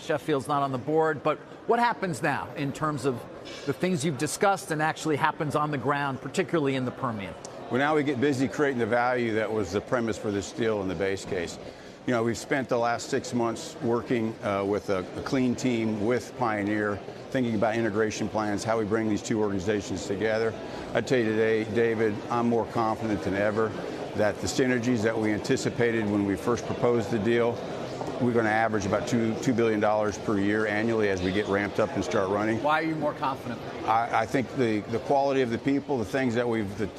Sheffield's not on the board. But what happens now in terms of the things you've discussed and actually happens on the ground, particularly in the Permian? Well, now we get busy creating the value that was the premise for this deal in the base case. You know, we've spent the last 6 months working with a clean team with Pioneer, thinking about integration plans, how we bring these two organizations together. I'd tell you today, David, I'm more confident than ever that the synergies that we anticipated when we first proposed the deal, we're going to average about $2 billion per year annually as we get ramped up and start running. Why are you more confident? I think the quality of the people, the things that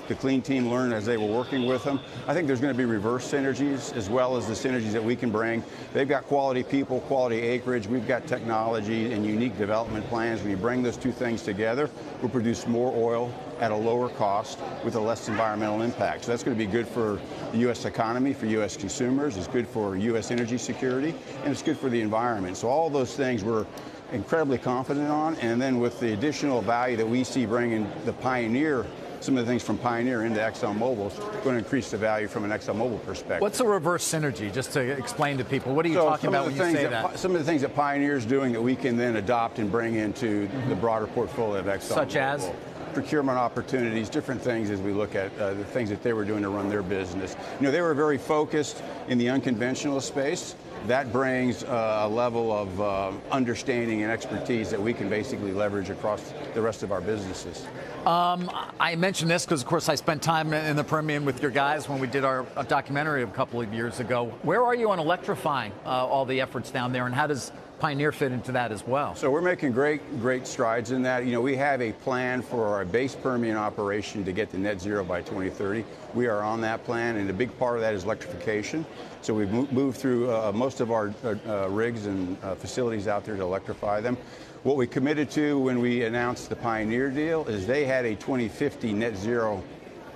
the clean team learned as they were working with them, I think there's going to be reverse synergies as well as the synergies that we can bring. They've got quality people, quality acreage. We've got technology and unique development plans. When you bring those two things together, we'll produce more oil at a lower cost with a less environmental impact. So that's going to be good for the U.S. economy, for U.S. consumers. It's good for U.S. energy security, and it's good for the environment. So all those things we're incredibly confident on. And then with the additional value that we see bringing the Pioneer, some of the things from Pioneer into Exxon Mobil is going to increase the value from an Exxon Mobil perspective. What's a reverse synergy, just to explain to people? What are you talking about when you say that? Some of the things that Pioneer is doing that we can then adopt and bring into the broader portfolio of Exxon Such Mobil. As? Procurement opportunities, different things as we look at the things that they were doing to run their business. You know, they were very focused in the unconventional space. That brings a level of understanding and expertise that we can basically leverage across the rest of our businesses. I mentioned this because, of course, I spent time in the Permian with your guys when we did our documentary a couple of years ago. Where are you on electrifying all the efforts down there, and how does Pioneer fit into that as well? So we're making great strides in that. You know, we have a plan for our base Permian operation to get to net zero by 2030. We are on that plan, and a big part of that is electrification. So we've moved through most of our rigs and facilities out there to electrify them. What we committed to when we announced the Pioneer deal is they had a 2050 net zero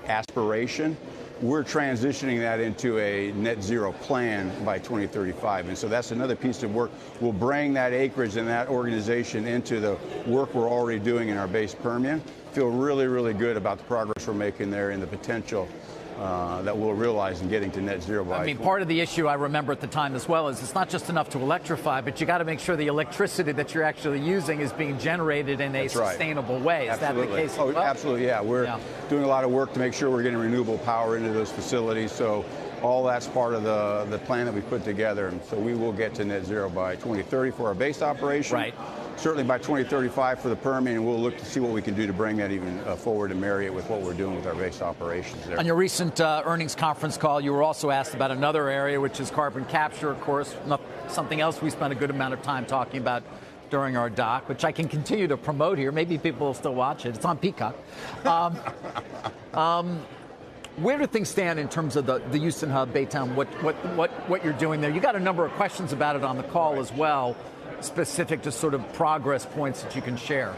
aspiration. We're transitioning that into a net zero plan by 2035. And so that's another piece of work. We'll bring that acreage and that organization into the work we're already doing in our base Permian. Feel really good about the progress we're making there and the potential that we'll realize in getting to net zero by. I mean, part of the issue I remember at the time as well is it's not just enough to electrify, but you got to make sure the electricity that you're actually using is being generated in a sustainable way. Is that the case? Oh, absolutely, yeah. We're doing a lot of work to make sure we're getting renewable power into those facilities. So all that's part of the plan that we put together. And so we will get to net zero by 2030 for our base operation. Right. Certainly by 2035 for the Permian, and we'll look to see what we can do to bring that even forward and marry it with what we're doing with our base operations there. On your recent earnings conference call, you were also asked about another area, which is carbon capture, of course, something else we spent a good amount of time talking about during our doc, which I can continue to promote here. Maybe people will still watch it. It's on Peacock. Where do things stand in terms of the Houston hub, Baytown, what you're doing there? You got a number of questions about it on the call as well, specific to sort of progress points that you can share.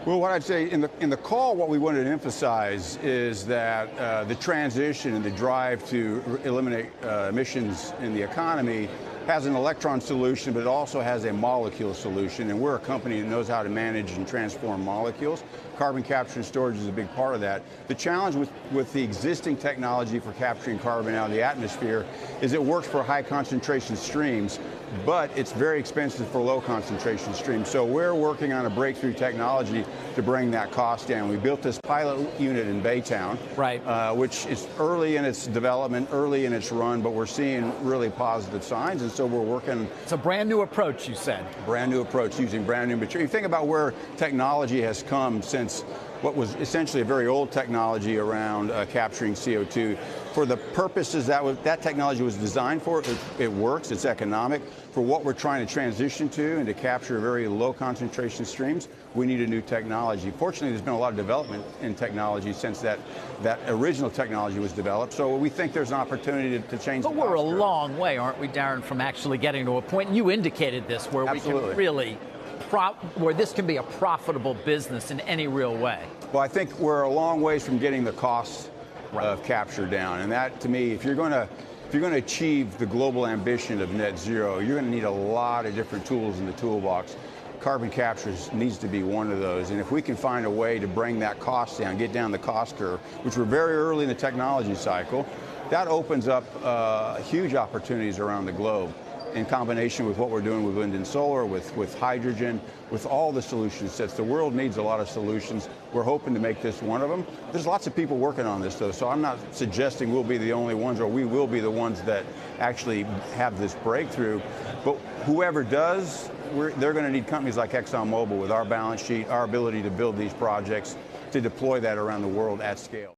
Well, what I'd say in the call, what we wanted to emphasize is that the transition and the drive to eliminate emissions in the economy has an electron solution, but it also has a molecule solution. And we're a company that knows how to manage and transform molecules. Carbon capture and storage is a big part of that. The challenge with the existing technology for capturing carbon out of the atmosphere is it works for high concentration streams, but it's very expensive for low concentration streams. So we're working on a breakthrough technology to bring that cost down. We built this pilot unit in Baytown, which is early in its development, early in its run, but we're seeing really positive signs. And so we're working. It's a brand new approach, you said. Brand new approach using brand new material. You think about where technology has come since what was essentially a very old technology around capturing CO2. For the purposes that technology was designed for, it works, it's economic. For what we're trying to transition to and to capture very low concentration streams, we need a new technology. Fortunately, there's been a lot of development in technology since that original technology was developed. So we think there's an opportunity to change the posture. But we're a long way, aren't we, Darren, from actually getting to a point, and you indicated this, where we can really, where this can be a profitable business in any real way. Well, I think we're a long ways from getting the costs of capture down. And that, to me, if you're going to achieve the global ambition of net zero, you're going to need a lot of different tools in the toolbox. Carbon capture needs to be one of those. And if we can find a way to bring that cost down, get down the cost curve, which we're very early in the technology cycle, that opens up huge opportunities around the globe. in combination with what we're doing with wind and solar, with hydrogen, with all the solution sets. The world needs a lot of solutions. We're hoping to make this one of them. There's lots of people working on this, though, so I'm not suggesting we'll be the only ones or we will be the ones that actually have this breakthrough. But whoever does, they're going to need companies like Exxon Mobil with our balance sheet, our ability to build these projects, to deploy that around the world at scale.